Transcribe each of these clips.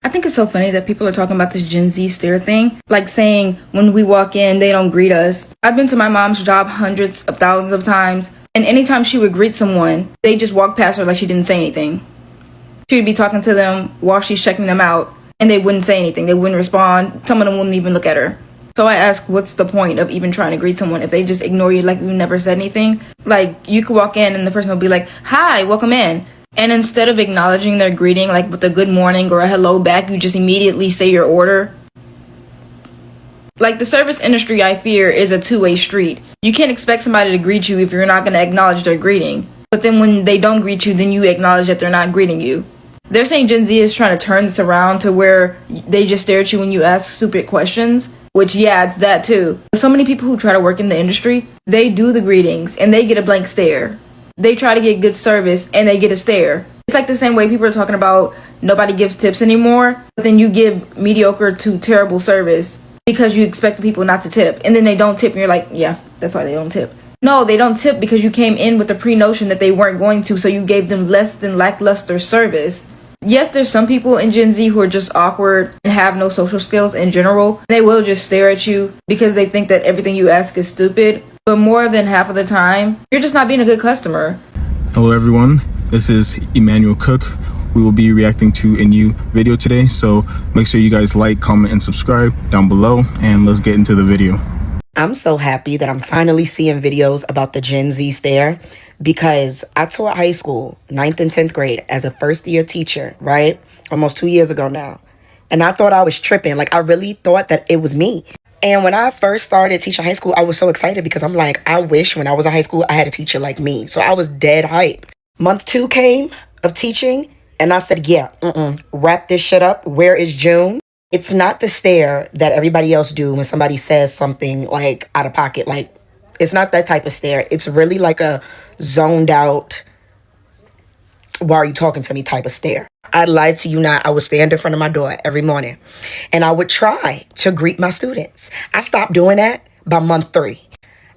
I think it's so funny that people are talking about this Gen Z stare thing, like saying when we walk in, they don't greet us. I've been to my mom's job hundreds of thousands of times, and anytime she would greet someone, they just walk past her like she didn't say anything. She would be talking to them while she's checking them out, and they wouldn't say anything. They wouldn't respond. Some of them wouldn't even look at her. So I ask, what's the point of even trying to greet someone if they just ignore you like you never said anything? Like, you could walk in and the person will be like, hi, welcome in. And instead of acknowledging their greeting, like with a good morning or a hello back, you just immediately say your order. Like, the service industry, I fear, is a two-way street. You can't expect somebody to greet you if you're not going to acknowledge their greeting. But then when they don't greet you, then you acknowledge that they're not greeting you. They're saying Gen Z is trying to turn this around to where they just stare at you when you ask stupid questions. Which, yeah, it's that too. So many people who try to work in the industry, they do the greetings and they get a blank stare. They try to get good service and they get a stare. It's like the same way people are talking about nobody gives tips anymore, but then you give mediocre to terrible service because you expect the people not to tip. And then they don't tip and you're like, yeah, that's why they don't tip. No, they don't tip because you came in with the pre-notion that they weren't going to, so you gave them less than lackluster service. Yes, there's some people in Gen Z who are just awkward and have no social skills in general. They will just stare at you because they think that everything you ask is stupid. But more than half of the time, you're just not being a good customer. Hello everyone, this is Emmanuel Cook. We will be reacting to a new video today, so make sure you guys like, comment, and subscribe down below, and let's get into the video. I'm so happy that I'm finally seeing videos about the Gen Z stare, because I taught high school, 9th and 10th grade, as a first-year teacher, right? Almost 2 years ago now. And I thought I was tripping. Like, I really thought that it was me. And when I first started teaching high school, I was so excited because I'm like, I wish when I was in high school, I had a teacher like me. So I was dead hype. Month 2 came of teaching, and I said, yeah, wrap this shit up. Where is June? It's not the stare that everybody else do when somebody says something like out of pocket. Like, it's not that type of stare. It's really like a zoned out, why are you talking to me type of stare. I lied to you not. I would stand in front of my door every morning and I would try to greet my students. I stopped doing that by month 3.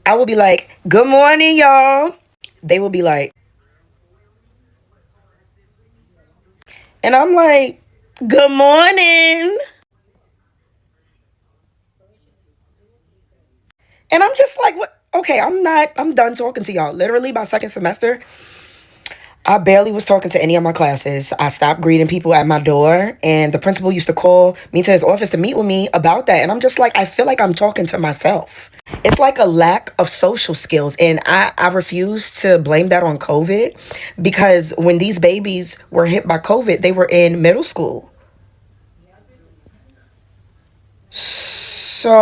I would be like, good morning, y'all. They would be like, and I'm like, good morning. And I'm just like, what? Okay, I'm done talking to y'all. Literally by second semester, I barely was talking to any of my classes. I stopped greeting people at my door, and the principal used to call me to his office to meet with me about that. And I'm just like, I feel like I'm talking to myself. It's like a lack of social skills. And I refuse to blame that on COVID, because when these babies were hit by COVID, they were in middle school. So,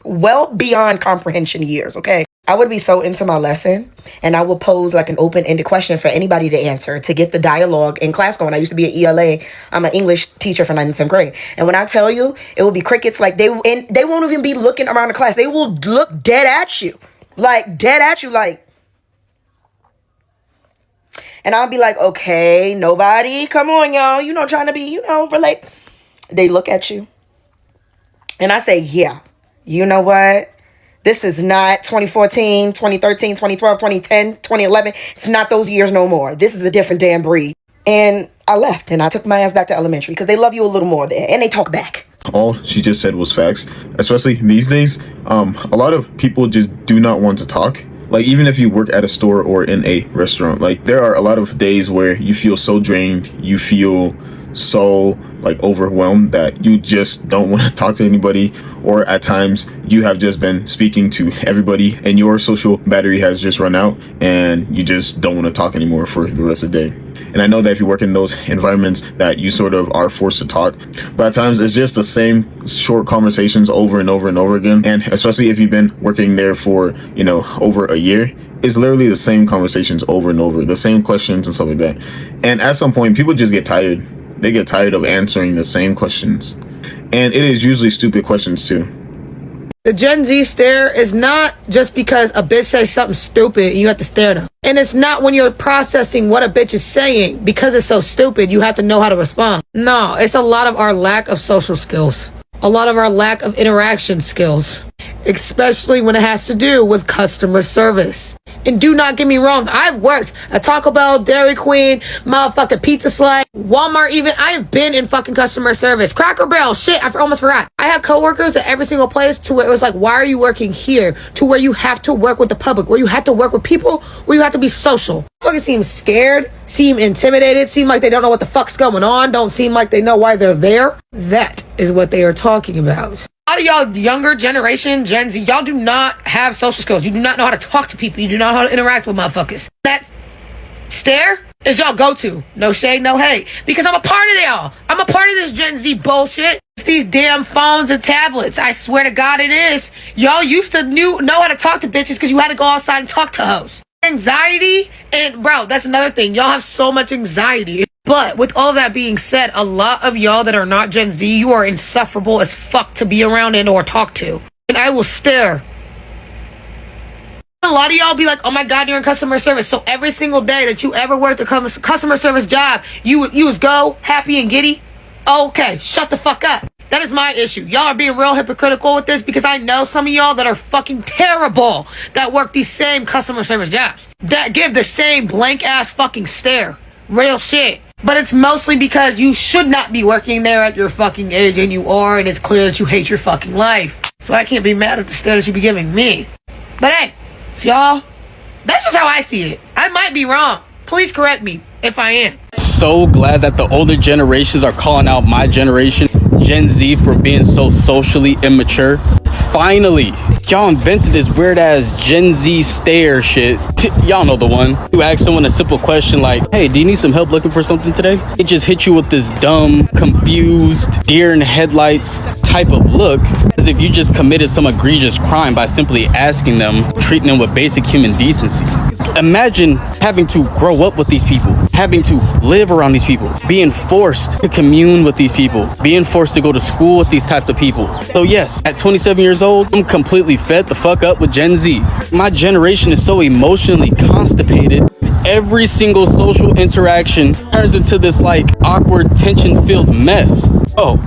well beyond comprehension years, okay? I would be so into my lesson, and I would pose like an open-ended question for anybody to answer to get the dialogue in class going. I used to be an ELA. I'm an English teacher for 9th and 10th grade. And when I tell you, it will be crickets. Like, they won't even be looking around the class. They will look dead at you. Like, dead at you, like. And I'll be like, okay, nobody, come on, y'all. You know, trying to be, relate. They look at you. And I say, yeah, you know what? This is not 2014, 2013, 2012, 2010, 2011. It's not those years no more. This is a different damn breed. And I left and I took my ass back to elementary because they love you a little more there and they talk back. All she just said was facts, especially these days. A lot of people just do not want to talk. Like, even if you work at a store or in a restaurant, like, there are a lot of days where you feel so drained, you feel so like overwhelmed that you just don't want to talk to anybody, or at times you have just been speaking to everybody and your social battery has just run out and you just don't want to talk anymore for the rest of the day. And I know that if you work in those environments that you sort of are forced to talk, but at times it's just the same short conversations over and over and over again. And especially if you've been working there for, over a year, it's literally the same conversations over and over, the same questions and stuff like that. And at some point, people just get tired. They get tired of answering the same questions. And it is usually stupid questions too. The Gen Z stare is not just because a bitch says something stupid and you have to stare at them. And it's not when you're processing what a bitch is saying because it's so stupid you have to know how to respond. No, it's a lot of our lack of social skills. A lot of our lack of interaction skills. especially when it has to do with customer service. And do not get me wrong, I've worked at Taco Bell, Dairy Queen, motherfucking Pizza Slice, Walmart even. I have been in fucking customer service. Cracker Barrel, shit, I almost forgot. I had coworkers at every single place to where it was like, why are you working here? To where you have to work with the public, where you have to work with people, where you have to be social. Fucking seem scared, seem intimidated, seem like they don't know what the fuck's going on, don't seem like they know why they're there. That is what they are talking about. A lot of y'all younger generation, Gen Z, y'all do not have social skills. You do not know how to talk to people. You do not know how to interact with motherfuckers. That stare is y'all go-to. No shade, no hate. Because I'm a part of y'all. I'm a part of this Gen Z bullshit. It's these damn phones and tablets. I swear to God it is. Y'all used to know how to talk to bitches because you had to go outside and talk to hoes. Anxiety, and bro, that's another thing. Y'all have so much anxiety. But with all that being said, a lot of y'all that are not Gen Z, you are insufferable as fuck to be around and or talk to. And I will stare. A lot of y'all be like, oh my God, you're in customer service. So every single day that you ever worked a customer service job, you was go, happy and giddy. Okay, shut the fuck up. That is my issue. Y'all are being real hypocritical with this because I know some of y'all that are fucking terrible that work these same customer service jobs. That give the same blank ass fucking stare. Real shit. But it's mostly because you should not be working there at your fucking age, and you are, and it's clear that you hate your fucking life. So I can't be mad at the stare that you be giving me. But hey, if y'all, that's just how I see it. I might be wrong. Please correct me if I am. So glad that the older generations are calling out my generation, Gen Z, for being so socially immature. Finally, y'all invented this weird ass Gen Z stare shit. Y'all know the one. You ask someone a simple question like, hey, do you need some help looking for something today? It just hits you with this dumb, confused, deer in headlights type of look, as if you just committed some egregious crime by simply asking them, treating them with basic human decency. Imagine having to grow up with these people, having to live around these people, being forced to commune with these people, being forced to go to school with these types of people. So yes, at 27 years old, I'm completely fed the fuck up with Gen Z. My generation is so emotionally constipated. Every single social interaction turns into this like awkward, tension-filled mess. Oh,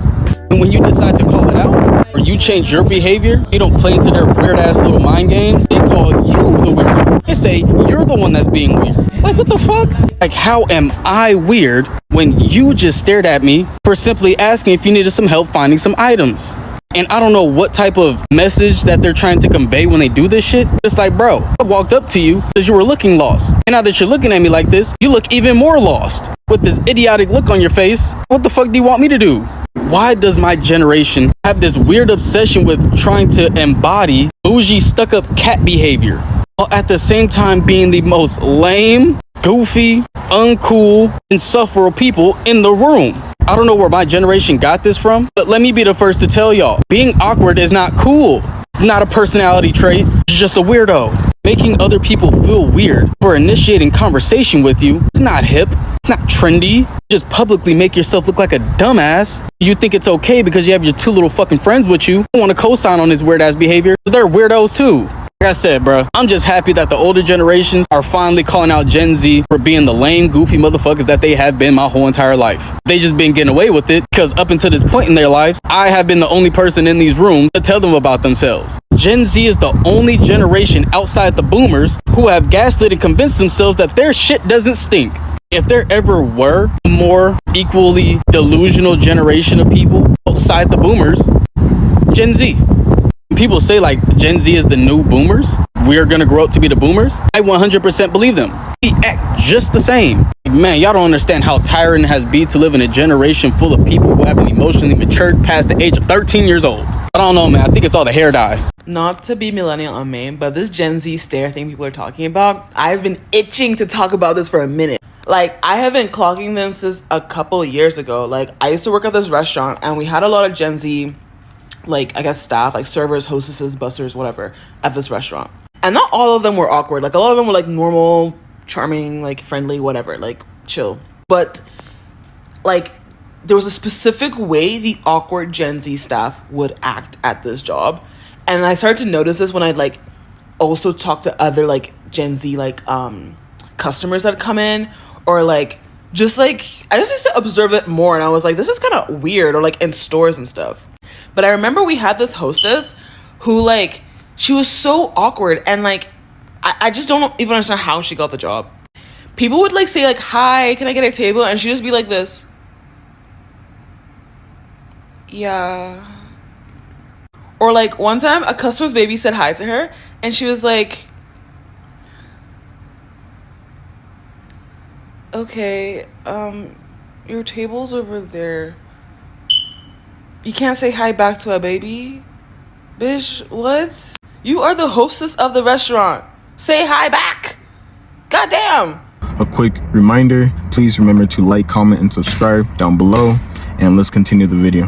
and when you decide to call it out, or you change your behavior, you don't play into their weird-ass little mind games, they call you the weird. They say you're the one that's being weird. Like, what the fuck? Like, how am I weird when you just stared at me for simply asking if you needed some help finding some items? And I don't know what type of message that they're trying to convey when they do this shit. It's like, bro, I walked up to you because you were looking lost. And now that you're looking at me like this, you look even more lost. With this idiotic look on your face, what the fuck do you want me to do? Why does my generation have this weird obsession with trying to embody bougie, stuck-up cat behavior, while at the same time being the most lame, goofy, uncool, insufferable people in the room? I don't know where my generation got this from, but let me be the first to tell y'all, being awkward is not cool. It's not a personality trait, it's just a weirdo. Making other people feel weird for initiating conversation with you, it's not hip, it's not trendy. Just publicly make yourself look like a dumbass. You think it's okay because you have your two little fucking friends with you who want to co-sign on this weird ass behavior. They're weirdos too. Like I said, bro, I'm just happy that the older generations are finally calling out Gen Z for being the lame, goofy motherfuckers that they have been my whole entire life. They just been getting away with it because up until this point in their lives, I have been the only person in these rooms to tell them about themselves. Gen Z is the only generation outside the boomers who have gaslit and convinced themselves that their shit doesn't stink. If there ever were a more equally delusional generation of people outside the boomers, Gen Z. People say like Gen Z is the new boomers. We're gonna grow up to be the boomers. I 100% believe them. We act just the same. Man, y'all don't understand how tiring it has been to live in a generation full of people who haven't emotionally matured past the age of 13 years old. I don't know, man. I think it's all the hair dye. Not to be millennial on main, but this Gen Z stare thing people are talking about, I've been itching to talk about this for a minute. Like, I have been clocking this since a couple of years ago. Like, I used to work at this restaurant and we had a lot of Gen Z, like, I guess staff, like servers, hostesses, bussers, whatever, at this restaurant. And not all of them were awkward. Like, a lot of them were like normal, charming, like friendly, whatever, like chill. But like, there was a specific way the awkward Gen Z staff would act at this job. And I started to notice this when I like also talked to other like Gen Z like customers that come in, or like just like I just used to observe it more, and I was like, this is kind of weird, or like in stores and stuff. But I remember we had this hostess who like She was so awkward, and like I just don't even understand how she got the job. People would like say like, hi, can I get a table? And she'd just be like this. Yeah. Or like one time a customer's baby said hi to her and she was like, okay, your table's over there. You can't say hi back to a baby? Bitch, what? You are the hostess of the restaurant. Say hi back. Goddamn. A quick reminder, please remember to like, comment, and subscribe down below, and let's continue the video.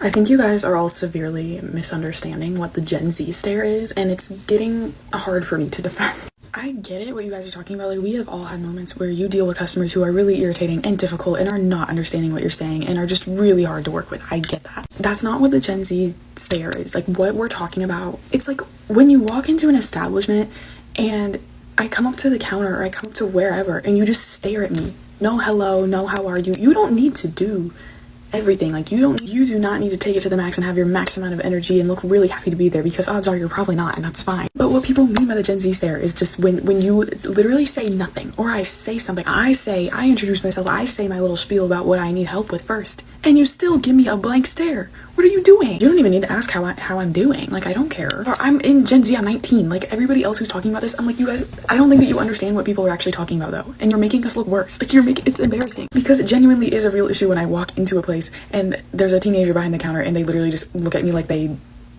I think you guys are all severely misunderstanding what the Gen Z stare is, and it's getting hard for me to defend. I get it, what you guys are talking about. Like, we have all had moments where you deal with customers who are really irritating and difficult and are not understanding what you're saying and are just really hard to work with. I get that. That's not what the Gen Z stare is. Like, what we're talking about, it's like when you walk into an establishment and I come up to the counter or I come up to wherever and you just stare at me. No hello, no how are you. You don't need to do everything. Like, you do not need to take it to the max and have your max amount of energy and look really happy to be there, because odds are you're probably not, and that's fine. But what people mean by the Gen Z stare is just when you literally say nothing, or I say something, I introduce myself, I say my little spiel about what I need help with first, and you still give me a blank stare. What are you doing? You don't even need to ask how I'm doing. Like, I don't care. Or I'm in Gen Z, I'm 19. Like, everybody else who's talking about this, I'm like, you guys, I don't think that you understand what people are actually talking about, though. And you're making us look worse. Like, it's embarrassing. Because it genuinely is a real issue when I walk into a place and there's a teenager behind the counter and they literally just look at me like they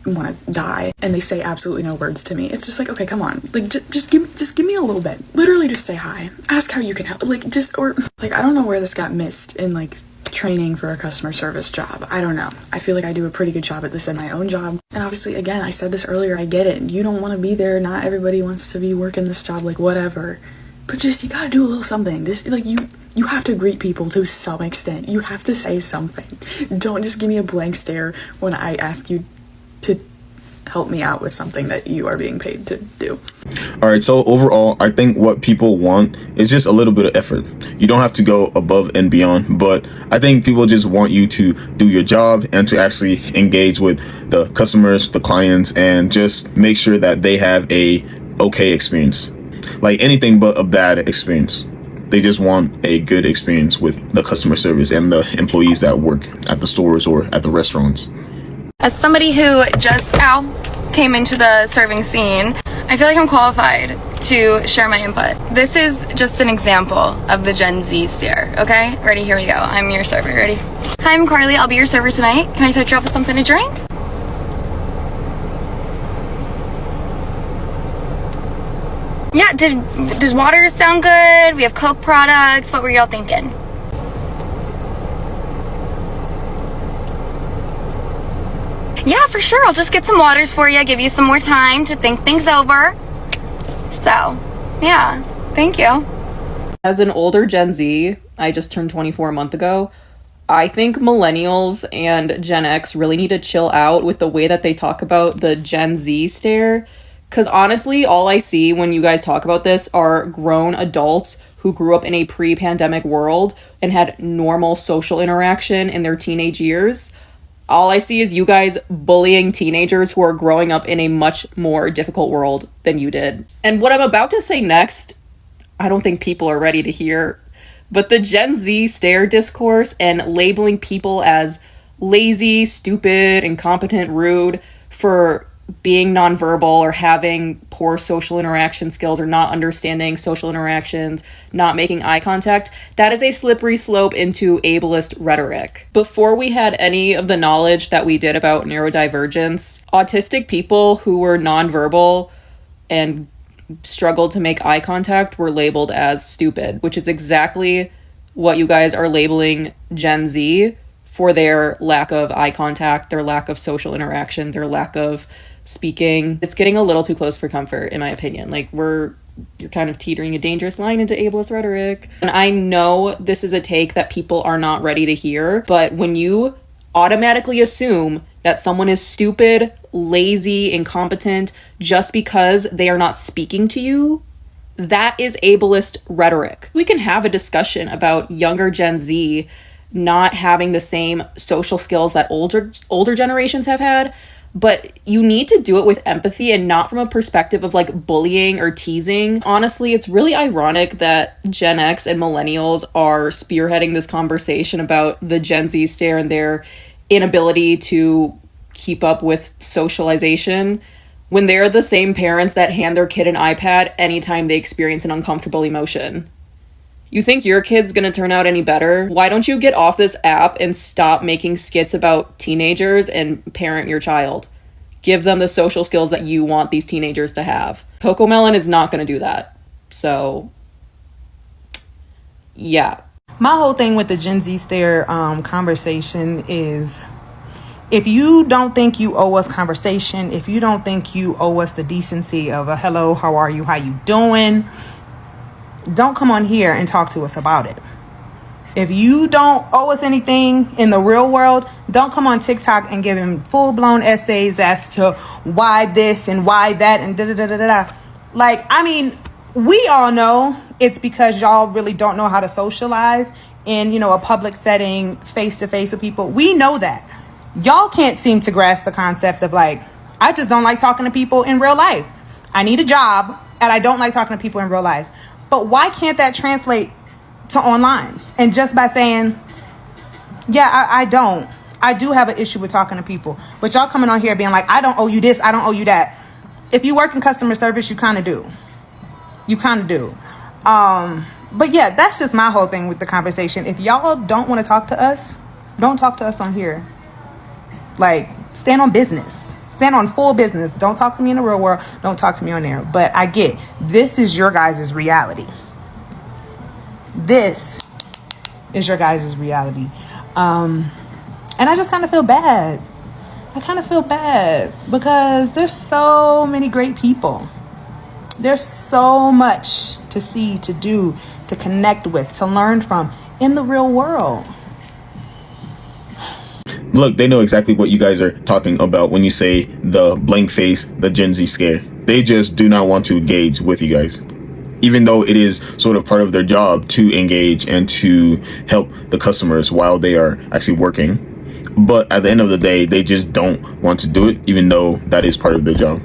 want to die and they say absolutely no words to me. It's just like, okay, come on. Like, just give me a little bit. Literally just say hi. Ask how you can help. Like, I don't know where this got missed in, like, training for a customer service job. I don't know. I feel like I do a pretty good job at this in my own job. And obviously, again, I said this earlier, I get it. You don't want to be there. Not everybody wants to be working this job, like, whatever. But just, you gotta do a little something. This, like, you have to greet people to some extent. You have to say something. Don't just give me a blank stare when I ask you to help me out with something that you are being paid to do. All right, so overall, I think what people want is just a little bit of effort. You don't have to go above and beyond, but I think people just want you to do your job and to actually engage with the customers, the clients, and just make sure that they have a okay experience. Like, anything but a bad experience. They just want a good experience with the customer service and the employees that work at the stores or at the restaurants. As somebody who just now came into the serving scene, I feel like I'm qualified to share my input. This is just an example of the Gen Z stare, okay? Ready? Here we go. I'm your server. Ready? Hi, I'm Carly. I'll be your server tonight. Can I set you up with something to drink? Yeah, does water sound good? We have Coke products. What were y'all thinking? Yeah, for sure. I'll just get some waters for you, give you some more time to think things over. So, yeah, thank you. As an older Gen Z, I just turned 24 a month ago, I think millennials and Gen X really need to chill out with the way that they talk about the Gen Z stare. Because honestly, all I see when you guys talk about this are grown adults who grew up in a pre-pandemic world and had normal social interaction in their teenage years. All I see is you guys bullying teenagers who are growing up in a much more difficult world than you did. And what I'm about to say next, I don't think people are ready to hear, but the Gen Z stare discourse and labeling people as lazy, stupid, incompetent, rude for being nonverbal or having poor social interaction skills or not understanding social interactions, not making eye contact, that is a slippery slope into ableist rhetoric. Before we had any of the knowledge that we did about neurodivergence, autistic people who were nonverbal and struggled to make eye contact were labeled as stupid, which is exactly what you guys are labeling Gen Z for their lack of eye contact, their lack of social interaction, their lack of speaking. It's getting a little too close for comfort, in my opinion. Like, you're kind of teetering a dangerous line into ableist rhetoric. And I know this is a take that people are not ready to hear, but when you automatically assume that someone is stupid, lazy, incompetent just because they are not speaking to you, that is ableist rhetoric. We can have a discussion about younger Gen Z not having the same social skills that older generations have had, but you need to do it with empathy and not from a perspective of like bullying or teasing. Honestly, it's really ironic that Gen X and millennials are spearheading this conversation about the Gen Z stare and their inability to keep up with socialization when they're the same parents that hand their kid an iPad anytime they experience an uncomfortable emotion. You think your kid's gonna turn out any better? Why don't you get off this app and stop making skits about teenagers and parent your child? Give them the social skills that you want these teenagers to have. Cocomelon is not gonna do that. So, yeah. My whole thing with the Gen Z stare conversation is, if you don't think you owe us conversation, if you don't think you owe us the decency of a hello, how are you, how you doing, don't come on here and talk to us about it. If you don't owe us anything in the real world, don't come on TikTok and give him full-blown essays as to why this and why that and da-da-da-da-da. Like, I mean, we all know it's because y'all really don't know how to socialize in, you know, a public setting, face-to-face with people. We know that. Y'all can't seem to grasp the concept of, like, I just don't like talking to people in real life. I need a job and I don't like talking to people in real life. But why can't that translate to online? And just by saying, yeah, I do have an issue with talking to people. But y'all coming on here being like, I don't owe you this, I don't owe you that. If you work in customer service, you kind of do. You kind of do. But yeah, that's just my whole thing with the conversation. If y'all don't want to talk to us, don't talk to us on here. Like, stand on business. Stand on full business. Don't talk to me in the real world. Don't talk to me on there. But I get, this is your guys' reality. This is your guys' reality. And I just kind of feel bad. I kind of feel bad because there's so many great people. There's so much to see, to do, to connect with, to learn from in the real world. Look, they know exactly what you guys are talking about when you say the blank face, the Gen Z scare. They just do not want to engage with you guys, even though it is sort of part of their job to engage and to help the customers while they are actually working. But at the end of the day, they just don't want to do it, even though that is part of their job.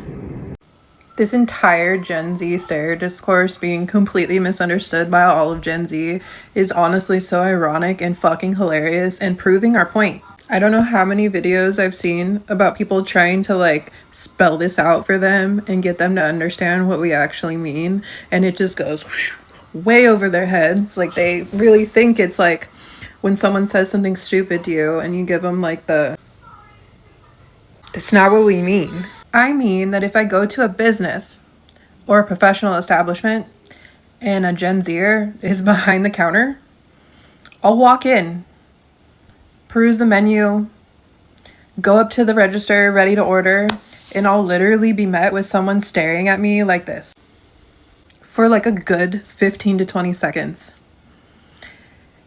This entire Gen Z stare discourse being completely misunderstood by all of Gen Z is honestly so ironic and fucking hilarious and proving our point. I don't know how many videos I've seen about people trying to like spell this out for them and get them to understand what we actually mean, and it just goes whoosh, way over their heads. Like, they really think it's like when someone says something stupid to you and you give them like that's not what we mean. I mean that if I go to a business or a professional establishment and a Gen Zer is behind the counter, I'll walk in, peruse the menu, go up to the register ready to order, and I'll literally be met with someone staring at me like this for like a good 15 to 20 seconds.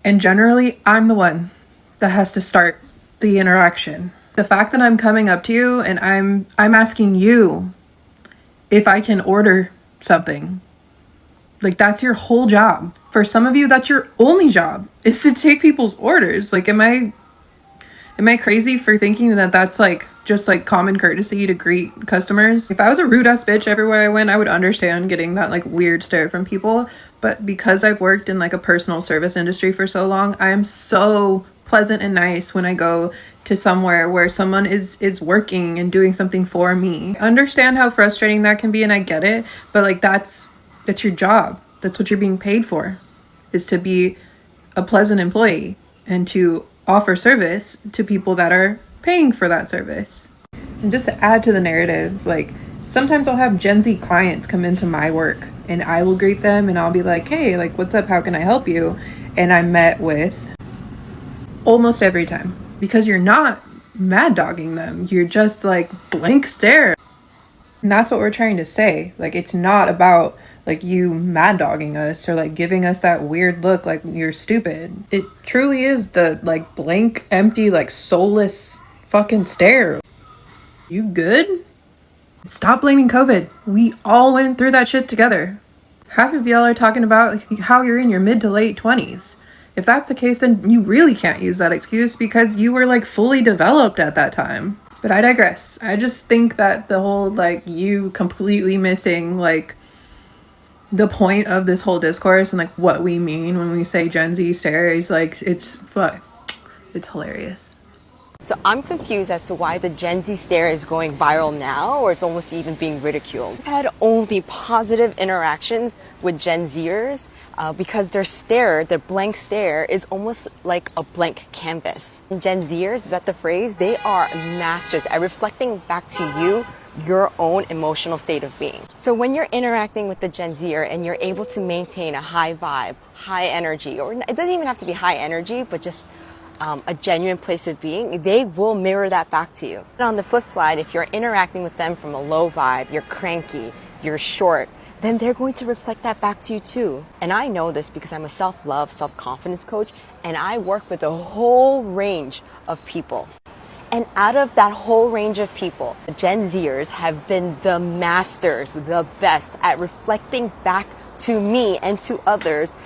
And generally, I'm the one that has to start the interaction. The fact that I'm coming up to you and I'm asking you if I can order something, like, that's your whole job. For some of you, that's your only job, is to take people's orders. Like, am I crazy for thinking that that's like just like common courtesy to greet customers? If I was a rude ass bitch everywhere I went, I would understand getting that like weird stare from people. But because I've worked in like a personal service industry for so long, I am so pleasant and nice when I go to somewhere where someone is working and doing something for me. I understand how frustrating that can be, and I get it, but like that's your job. That's what you're being paid for, is to be a pleasant employee and to offer service to people that are paying for that service. And just to add to the narrative, like, sometimes I'll have Gen Z clients come into my work and I will greet them and I'll be like, hey, like, what's up? How can I help you? And I'm met with almost every time, because you're not mad dogging them. You're just like blank stare. And that's what we're trying to say. Like, it's not about like you mad dogging us or like giving us that weird look like you're stupid. It truly is the like blank, empty, like soulless fucking stare. You good? Stop blaming COVID. We all went through that shit together. Half of y'all are talking about how you're in your mid to late 20s. If that's the case, then you really can't use that excuse, because you were like fully developed at that time. But I digress. I just think that the whole, like, you completely missing, like, the point of this whole discourse and, like, what we mean when we say Gen Z stare is, like, it's hilarious. So I'm confused as to why the Gen Z stare is going viral now, or it's almost even being ridiculed. I've had only positive interactions with Gen Zers because their blank stare is almost like a blank canvas. Gen Zers, is that the phrase? They are masters at reflecting back to you your own emotional state of being. So when you're interacting with the Gen Zer and you're able to maintain a high vibe, high energy, or it doesn't even have to be high energy, but just a genuine place of being, they will mirror that back to you. And on the flip side, if you're interacting with them from a low vibe, you're cranky, you're short, then they're going to reflect that back to you too. And I know this because I'm a self-love, self-confidence coach, and I work with a whole range of people. And out of that whole range of people, the Gen Zers have been the masters, the best at reflecting back to me and to others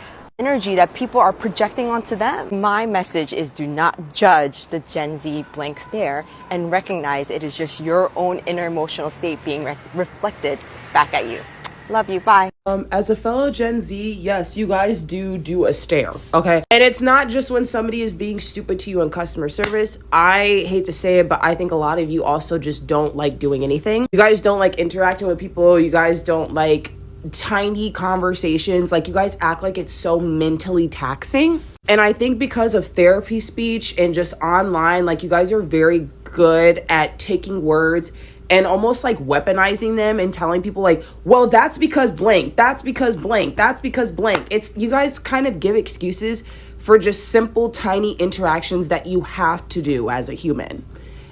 energy that people are projecting onto them. My message is, do not judge the Gen Z blank stare and recognize it is just your own inner emotional state being reflected back at you. Love you. Bye. As a fellow Gen Z, yes, you guys do a stare, okay? And it's not just when somebody is being stupid to you in customer service. I hate to say it, but I think a lot of you also just don't like doing anything. You guys don't like interacting with people. You guys don't like tiny conversations. Like, you guys act like it's so mentally taxing. And I think because of therapy speech and just online, like, you guys are very good at taking words and almost like weaponizing them and telling people like, well, that's because blank, that's because blank, that's because blank. It's, you guys kind of give excuses for just simple, tiny interactions that you have to do as a human.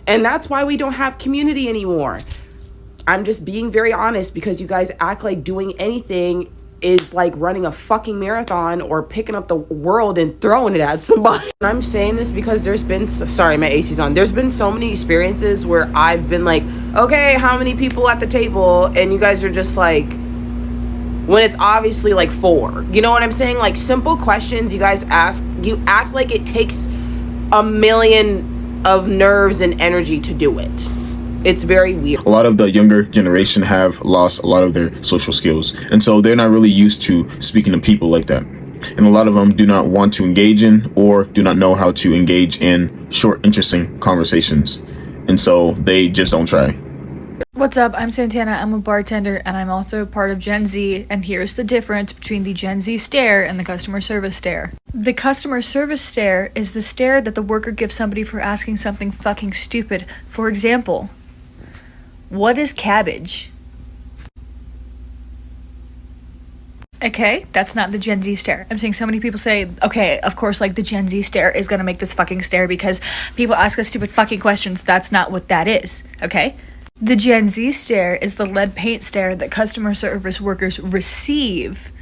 And that's why we don't have community anymore. I'm just being very honest, because you guys act like doing anything is like running a fucking marathon or picking up the world and throwing it at somebody. And I'm saying this because there's been, sorry, my AC's on. There's been so many experiences where I've been like, okay, how many people at the table? And you guys are just like, when it's obviously like 4. You know what I'm saying? Like, simple questions you guys ask, you act like it takes a million of nerves and energy to do it. It's very weird. A lot of the younger generation have lost a lot of their social skills, and so they're not really used to speaking to people like that. And a lot of them do not want to engage in or do not know how to engage in short, interesting conversations. And so they just don't try. What's up? I'm Santana. I'm a bartender, and I'm also part of Gen Z. And here's the difference between the Gen Z stare and the customer service stare. The customer service stare is the stare that the worker gives somebody for asking something fucking stupid. For example, what is cabbage? Okay, that's not the Gen Z stare. I'm saying so many people say, okay, of course, like, the Gen Z stare is gonna make this fucking stare because people ask us stupid fucking questions. That's not what that is, okay? The Gen Z stare is the lead paint stare that customer service workers receive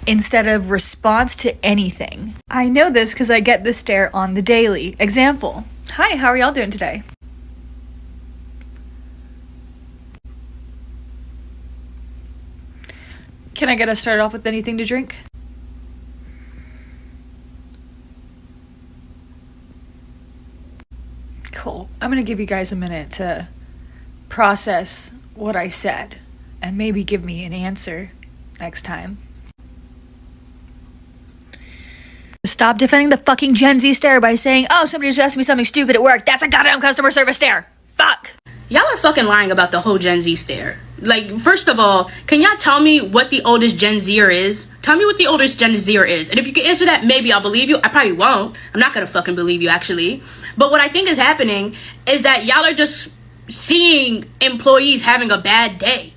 instead of response to anything. I know this because I get this stare on the daily. Example, hi, how are y'all doing today? Can I get us started off with anything to drink? Cool. I'm gonna give you guys a minute to process what I said and maybe give me an answer next time. Stop defending the fucking Gen Z stare by saying, oh, somebody just asked me something stupid at work. That's a goddamn customer service stare. Fuck. Y'all are fucking lying about the whole Gen Z stare. Like, first of all, can y'all tell me what the oldest Gen Zer is? Tell me what the oldest Gen Zer is. And if you can answer that, maybe I'll believe you. I probably won't. I'm not gonna fucking believe you, actually. But what I think is happening is that y'all are just seeing employees having a bad day.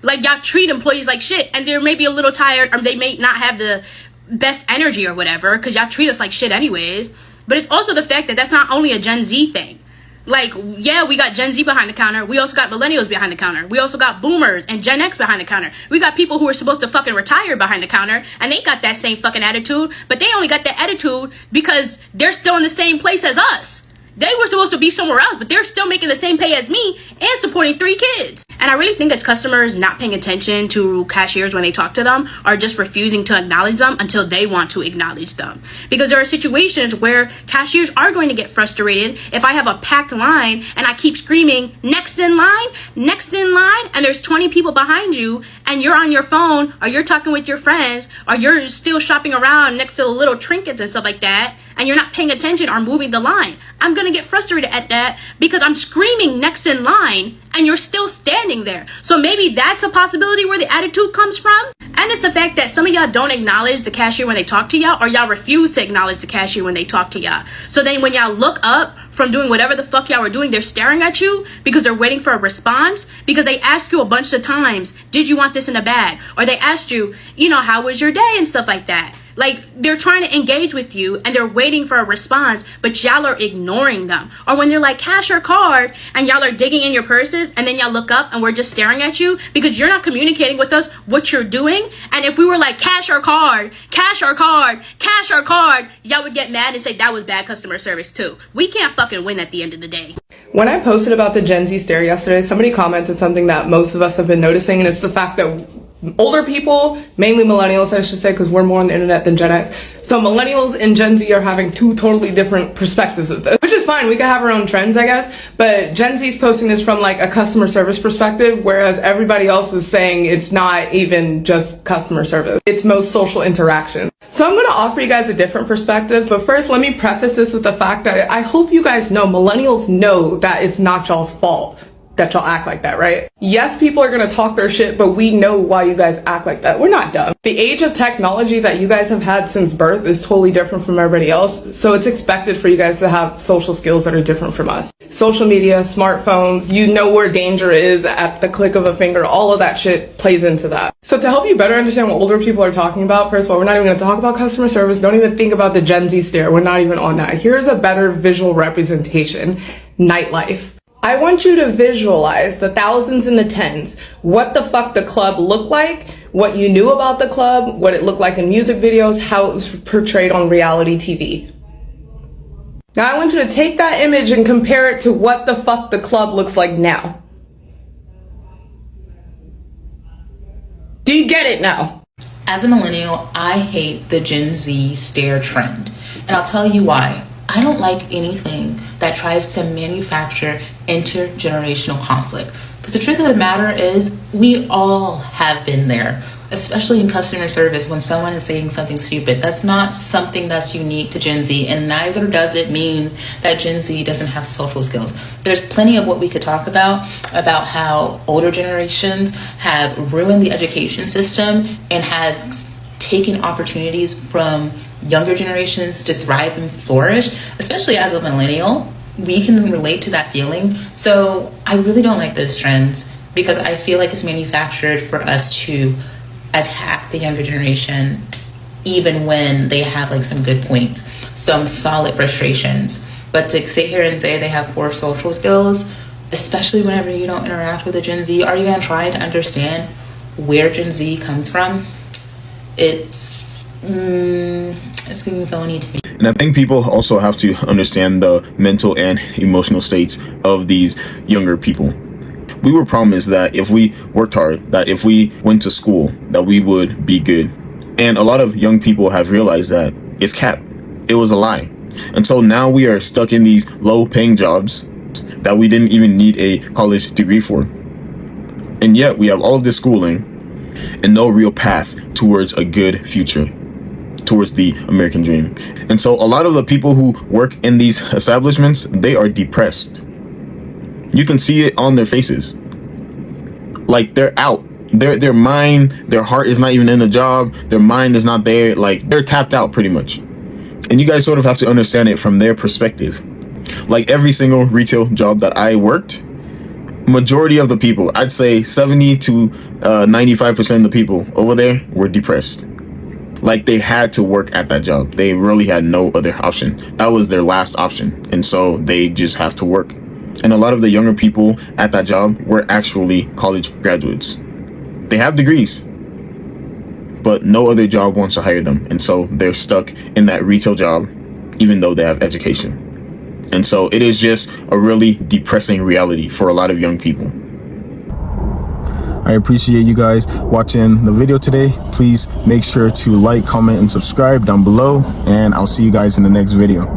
Like, y'all treat employees like shit, and they're maybe a little tired, or they may not have the best energy or whatever, because y'all treat us like shit anyways. But it's also the fact that that's not only a Gen Z thing. Like, yeah, we got Gen Z behind the counter. We also got millennials behind the counter. We also got boomers and Gen X behind the counter. We got people who are supposed to fucking retire behind the counter, and they got that same fucking attitude, but they only got that attitude because they're still in the same place as us. They were supposed to be somewhere else, but they're still making the same pay as me and supporting 3 kids. And I really think it's customers not paying attention to cashiers when they talk to them, or just refusing to acknowledge them until they want to acknowledge them. Because there are situations where cashiers are going to get frustrated if I have a packed line and I keep screaming, next in line, and there's 20 people behind you, and you're on your phone, or you're talking with your friends, or you're still shopping around next to the little trinkets and stuff like that, and you're not paying attention or moving the line. I'm gonna get frustrated at that because I'm screaming next in line and you're still standing there. So maybe that's a possibility where the attitude comes from. And it's the fact that some of y'all don't acknowledge the cashier when they talk to y'all, or y'all refuse to acknowledge the cashier when they talk to y'all. So then when y'all look up from doing whatever the fuck y'all were doing, they're staring at you because they're waiting for a response, because they asked you a bunch of times, did you want this in a bag? Or they asked you, how was your day and stuff like that. Like, they're trying to engage with you and they're waiting for a response, but y'all are ignoring them. Or when they're like, cash or card, and y'all are digging in your purses, and then y'all look up and we're just staring at you because you're not communicating with us what you're doing. And if we were like, cash or card, y'all would get mad and say that was bad customer service too. We can't fucking win at the end of the day. When I posted about the Gen Z stare yesterday, somebody commented something that most of us have been noticing, and it's the fact that older people, mainly millennials I should say, because we're more on the internet than Gen X, so millennials and Gen Z are having 2 totally different perspectives of this, which is fine. We can have our own trends, I guess, but Gen Z is posting this from like a customer service perspective, whereas everybody else is saying it's not even just customer service, it's most social interaction. So I'm going to offer you guys a different perspective, but first let me preface this with the fact that I hope you guys know millennials know that it's not y'all's fault that y'all act like that, right? Yes, people are gonna talk their shit, but we know why you guys act like that. We're not dumb. The age of technology that you guys have had since birth is totally different from everybody else, so it's expected for you guys to have social skills that are different from us. Social media, smartphones, you know where danger is at the click of a finger, all of that shit plays into that. So to help you better understand what older people are talking about, first of all, we're not even gonna talk about customer service, don't even think about the Gen Z stare, we're not even on that. Here's a better visual representation: nightlife. I want you to visualize the thousands and the tens, what the fuck the club looked like, what you knew about the club, what it looked like in music videos, how it was portrayed on reality TV. Now I want you to take that image and compare it to what the fuck the club looks like now. Do you get it now? As a millennial, I hate the Gen Z stare trend, and I'll tell you why. I don't like anything that tries to manufacture intergenerational conflict. Because the truth of the matter is, we all have been there, especially in customer service when someone is saying something stupid. That's not something that's unique to Gen Z, and neither does it mean that Gen Z doesn't have social skills. There's plenty of what we could talk about how older generations have ruined the education system and has taken opportunities from younger generations to thrive and flourish. Especially as a millennial, we can relate to that feeling. So I really don't like those trends because I feel like it's manufactured for us to attack the younger generation even when they have like some good points, some solid frustrations. But to sit here and say they have poor social skills, especially whenever you don't interact with a Gen Z, are you gonna try to understand where Gen Z comes from? It's getting phony to me. And I think people also have to understand the mental and emotional states of these younger people. We were promised that if we worked hard, that if we went to school, that we would be good. And a lot of young people have realized that it's cap. It was a lie. And so now we are stuck in these low-paying jobs that we didn't even need a college degree for. And yet we have all of this schooling and no real path towards a good future, towards the American dream. And so a lot of the people who work in these establishments, they are depressed. You can see it on their faces. Like, they're out. Their mind, their heart is not even in the job. Their mind is not there. Like, they're tapped out pretty much. And you guys sort of have to understand it from their perspective. Like, every single retail job that I worked, majority of the people, I'd say 70 to 95% of the people over there were depressed. Like, they had to work at that job. They really had no other option. That was their last option. And so they just have to work. And a lot of the younger people at that job were actually college graduates. They have degrees, but no other job wants to hire them. And so they're stuck in that retail job, even though they have education. And so it is just a really depressing reality for a lot of young people. I appreciate you guys watching the video today. Please make sure to like, comment, and subscribe down below, and I'll see you guys in the next video.